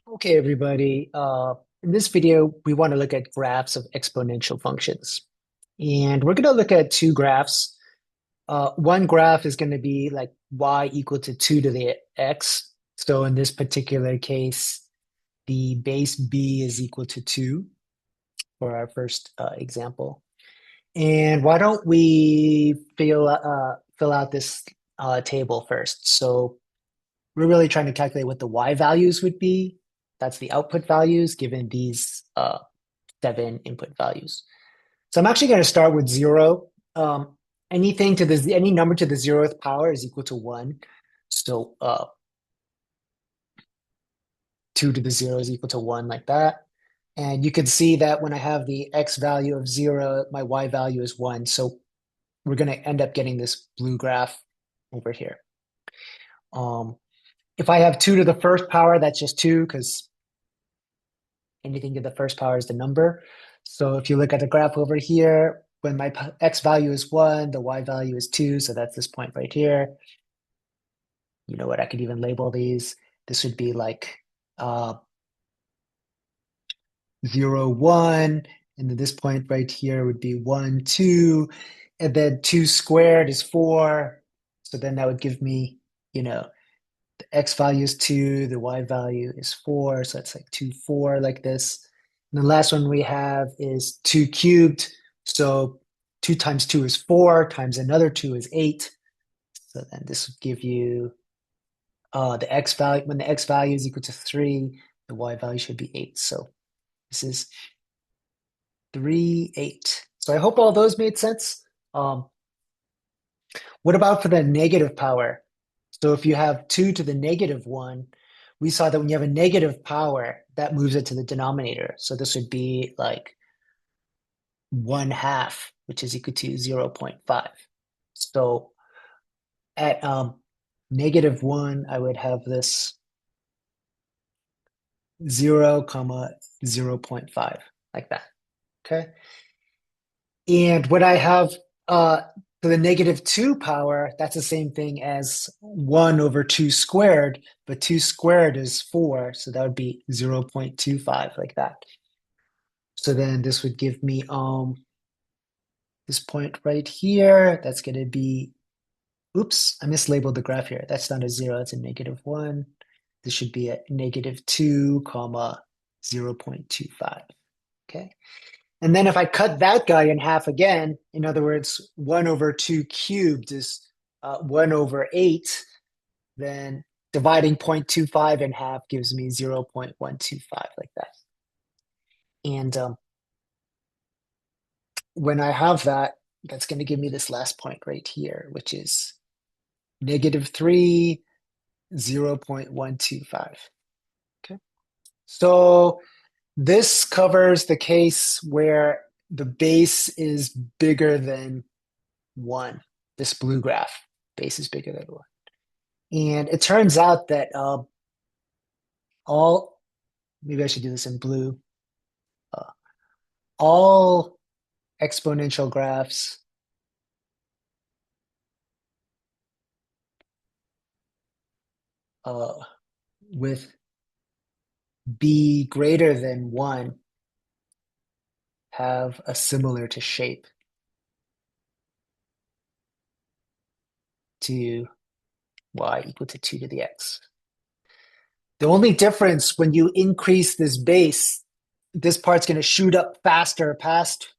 Okay, everybody. In this video, we want to look at graphs of exponential functions. And we're going to look at two graphs. One graph is going to be like y equal to 2 to the x. So in this particular case, the base b is equal to 2 for our first example. And why don't we fill out this table first? So we're really trying to calculate what the y values would be. That's the output values given these seven input values. So I'm actually going to start with zero. Anything to the any number to the zeroth power is equal to one. So 2 to the 0 is equal to 1 like that. And you can see that when I have the x value of 0, my y value is 1. So we're going to end up getting this blue graph over here. Um, if I have 2 to the first power, that's just 2 because anything to the first power is the number. So if you look at the graph over here, when my x value is 1, the y value is 2. So that's this point right here. You know what? I could even label these. This would be like 0, 1. And then this point right here would be 1, 2. And then 2 squared is 4. So then that would give me, the x value is 2, the y value is 4. So it's like 2, 4 like this. And the last one we have is 2 cubed. So 2 times 2 is 4, times another 2 is 8. So then this would give you the x value. When the x value is equal to 3, the y value should be 8. So this is 3, 8. So I hope all those made sense. What about for the negative power? So if you have 2 to the negative 1, we saw that when you have a negative power, that moves it to the denominator. So this would be like 1 half, which is equal to 0.5. So at negative 1, I would have this 0, comma 0.5, like that. Okay. And when I have to the negative 2 power, that's the same thing as 1 over 2 squared, but 2 squared is 4, so that would be 0.25, like that. So then this would give me this point right here. That's going to be, oops, I mislabeled the graph here. That's not a 0, it's a negative 1. This should be at negative 2, comma 0.25. Okay. And then if I cut that guy in half again, in other words, 1 over 2 cubed is 1 over 8, then dividing 0.25 in half gives me 0.125, like that. And when I have that, that's going to give me this last point right here, which is negative 3, 0.125. Okay. So this covers the case where the base is bigger than 1. This blue graph, base is bigger than 1. And it turns out that all, maybe I should do this in blue, uh, all exponential graphs uh, with b greater than 1 have a similar to shape to y equal to 2 to the x. The only difference when you increase this base, this part's going to shoot up faster past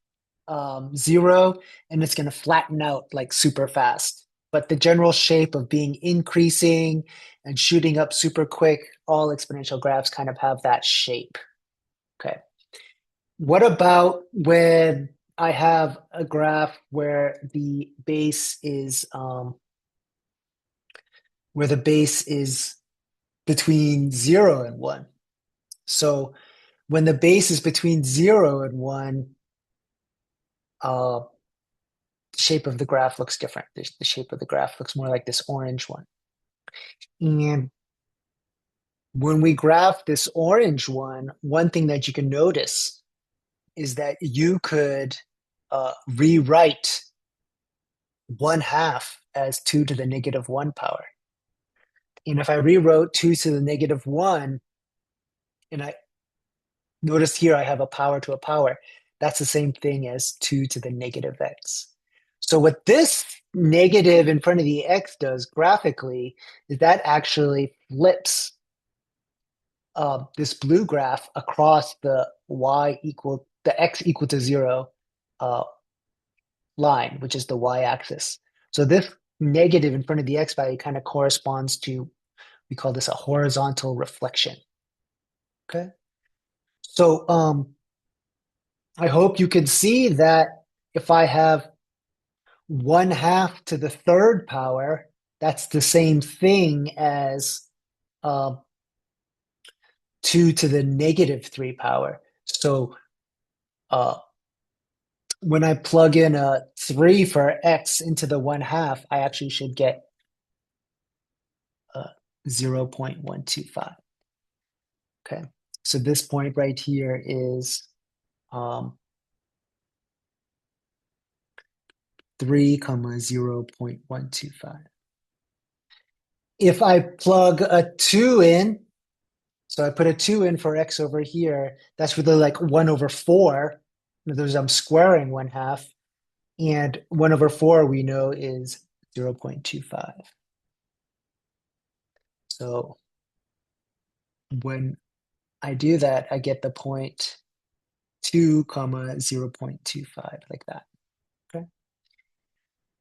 0, and it's going to flatten out like super fast. But the general shape of being increasing and shooting up super quick, all exponential graphs kind of have that shape. Okay. What about when I have a graph where the base is between 0 and 1? So when the base is between 0 and 1, uh, the shape of the graph looks different. The shape of the graph looks more like this orange one. And when we graph this orange one thing that you can notice is that you could rewrite 1 half as 2 to the negative 1 power. And if I rewrote 2 to the negative 1, And I notice here I have a power to a power. That's the same thing as 2 to the negative x. So what this negative in front of the x does graphically is that actually flips this blue graph across the x equal to 0 uh, line, which is the y-axis. So this negative in front of the x value kind of corresponds to, we call this a horizontal reflection. Okay. So I hope you can see that if I have 1/2 to the third power, that's the same thing as uh, 2 to the negative 3 power. So uh, when I plug in a 3 for x into the 1/2, I actually should get 0.125. Okay, so this point right here is 3, 0.125. If I plug a 2 in, so I put a 2 in for x over here, that's really like 1/4. In other words, I'm squaring 1/2. And 1/4 we know is 0.25. So when I do that, I get the point 2, 0.25, like that. Okay.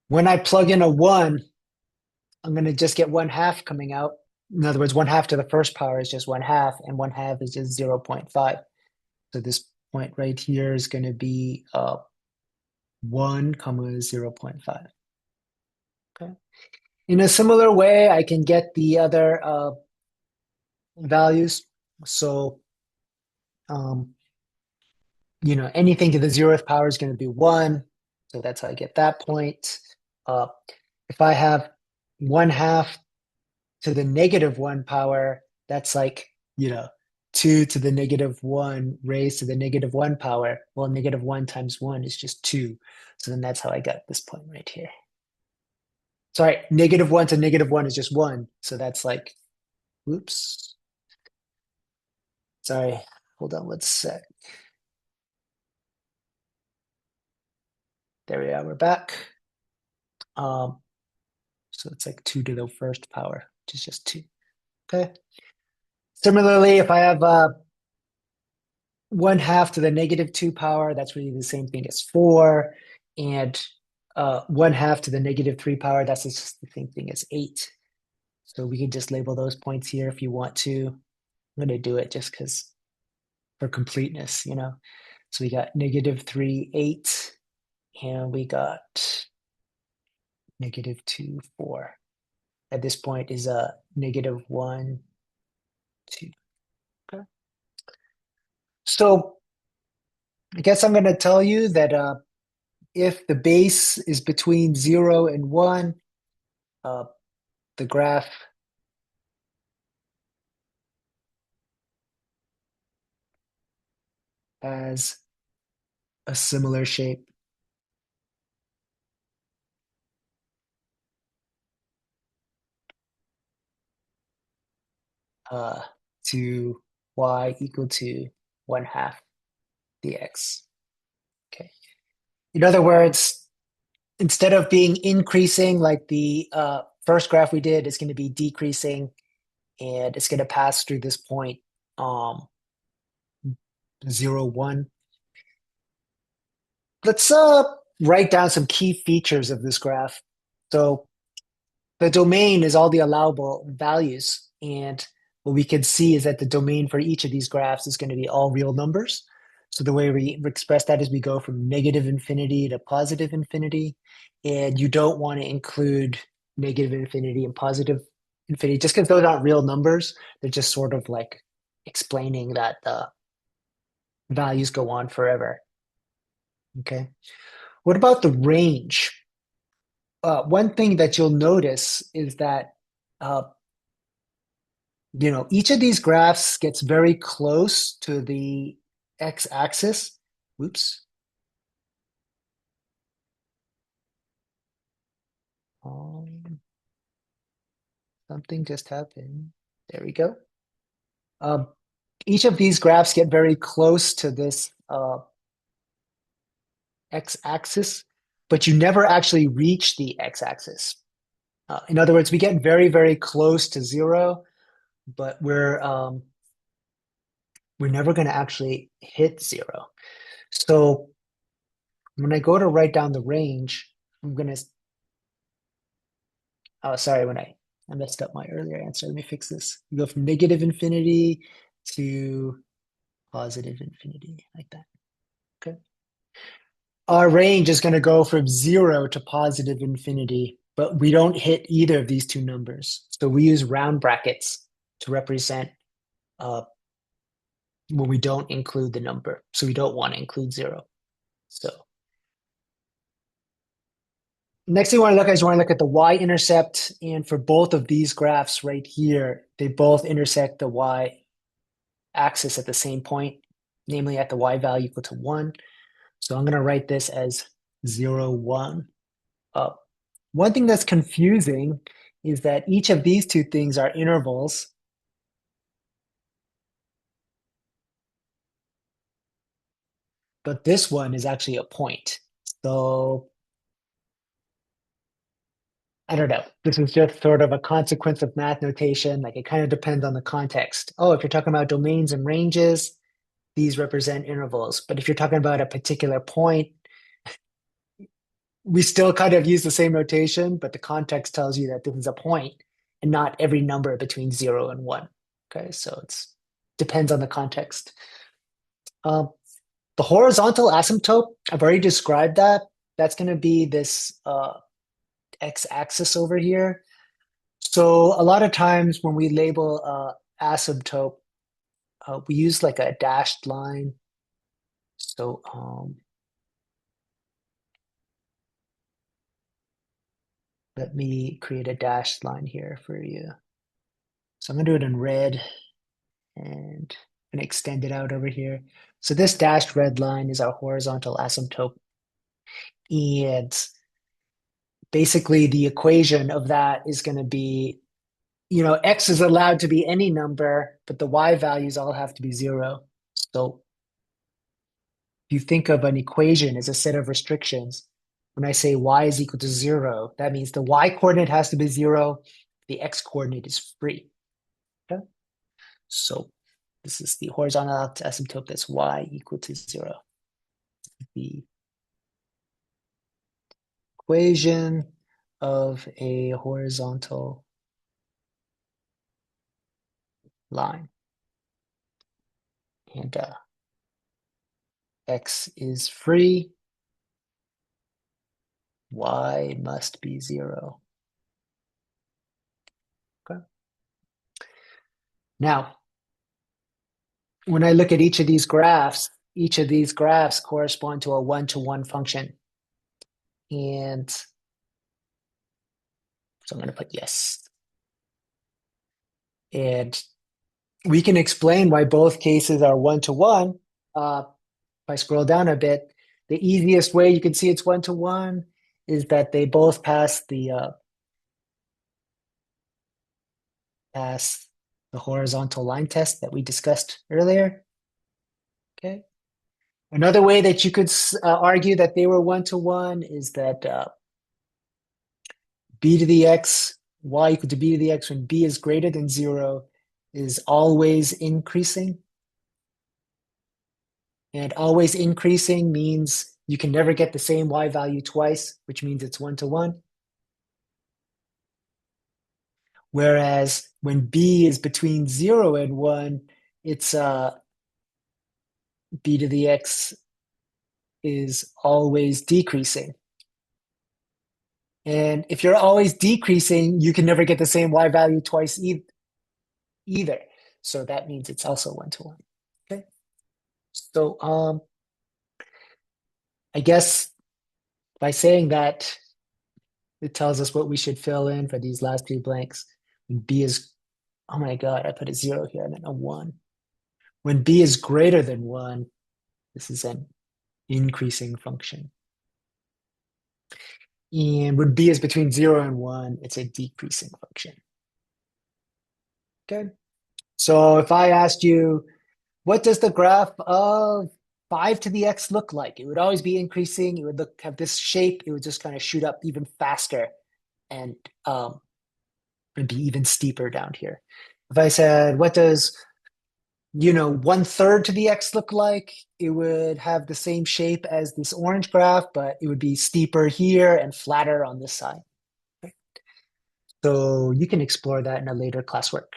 When I plug in a 1, I'm going to just get 1/2 coming out. In other words, 1/2 to the first power is just 1/2, and 1/2 is just 0.5. So this point right here is going to be 1, 0.5. Okay. In a similar way, I can get the other values. So, um, anything to the 0th power is going to be 1. So that's how I get that point. Uh, if I have 1/2 to the negative 1 power, that's like, 2 to the negative 1 raised to the negative 1 power. Well, negative 1 times 1 is just 2. So then that's how I got this point right here. Sorry, negative 1 to negative 1 is just 1. So that's like, oops. Sorry, hold on one sec. There we are, we're back. So it's like 2 to the first power, which is just 2. Okay. Similarly, if I have 1/2 to the negative 2 power, that's really the same thing as 4. And 1/2 to the negative 3 power, that's just the same thing as 8. So we can just label those points here if you want to. I'm going to do it just because for completeness. So we got negative 3, 8, and we got negative 2, 4. At this point is a negative 1, 2. Okay. So I guess I'm going to tell you that if the base is between 0 and 1, uh, the graph has a similar shape uh, to y equal to 1/2 dx. Okay. In other words, instead of being increasing like the first graph we did, it's going to be decreasing, and it's going to pass through this point 0, 1. Let's write down some key features of this graph. So the domain is all the allowable values. And what we can see is that the domain for each of these graphs is going to be all real numbers. So the way we express that is we go from negative infinity to positive infinity. And you don't want to include negative infinity and positive infinity just because those aren't real numbers. They're just sort of like explaining that the values go on forever. Okay. What about the range? One thing that you'll notice is that uh, each of these graphs gets very close to the x-axis. Whoops. Something just happened. There we go. Um, each of these graphs get very close to this x-axis, but you never actually reach the x-axis. In other words, we get very, very close to zero, but we're never going to actually hit zero. So when I go to write down the range, I'm going to, oh, sorry, I messed up my earlier answer. Let me fix this. You go from negative infinity to positive infinity, like that. Okay. Our range is going to go from zero to positive infinity, but we don't hit either of these two numbers. So we use round brackets to represent uh, when we don't include the number. So we don't want to include zero. So next thing we want to look at is we want to look at the y-intercept. And for both of these graphs right here, they both intersect the y-axis at the same point, namely at the y value equal to 1. So I'm going to write this as 0, 1. One thing that's confusing is that each of these two things are intervals. But this one is actually a point. So I don't know. This is just sort of a consequence of math notation. Like it kind of depends on the context. Oh, if you're talking about domains and ranges, these represent intervals. But if you're talking about a particular point, we still kind of use the same notation, but the context tells you that this is a point and not every number between 0 and 1. Okay, so it's depends on the context. Um, the horizontal asymptote, I've already described that. That's going to be this x-axis over here. So a lot of times when we label asymptote, we use like a dashed line. So let me create a dashed line here for you. So I'm going to do it in red and I'm going to extend it out over here. So this dashed red line is our horizontal asymptote. And basically the equation of that is going to be, x is allowed to be any number, but the y values all have to be 0. So if you think of an equation as a set of restrictions, when I say y is equal to 0, that means the y coordinate has to be 0, the x coordinate is free. Okay? So this is the horizontal asymptote that's y equal to 0. The equation of a horizontal line. And x is free, y must be 0. Okay. Now, when I look at each of these graphs correspond to a one-to-one function. And so I'm going to put yes. And we can explain why both cases are one-to-one. If I scroll down a bit, the easiest way you can see it's one-to-one is that they both pass the horizontal line test that we discussed earlier. Okay. Another way that you could argue that they were one-to-one is that b to the x, y equal to b to the x when b is greater than 0 is always increasing. And always increasing means you can never get the same y value twice, which means it's one-to-one. Whereas when b is between 0 and 1, it's b to the x is always decreasing. And if you're always decreasing, you can never get the same y value twice either. So that means it's also one-to-one. Okay. So I guess by saying that, it tells us what we should fill in for these last few blanks. When b is, oh my God, I put a 0 here and then a 1. When b is greater than 1, this is an increasing function. And when b is between 0 and 1, it's a decreasing function. Okay. So if I asked you, what does the graph of 5 to the x look like? It would always be increasing. It would have this shape. It would just kind of shoot up even faster and it'd be even steeper down here. If I said, what does 1/3 to the x look like? It would have the same shape as this orange graph, but it would be steeper here and flatter on this side. So you can explore that in a later classwork.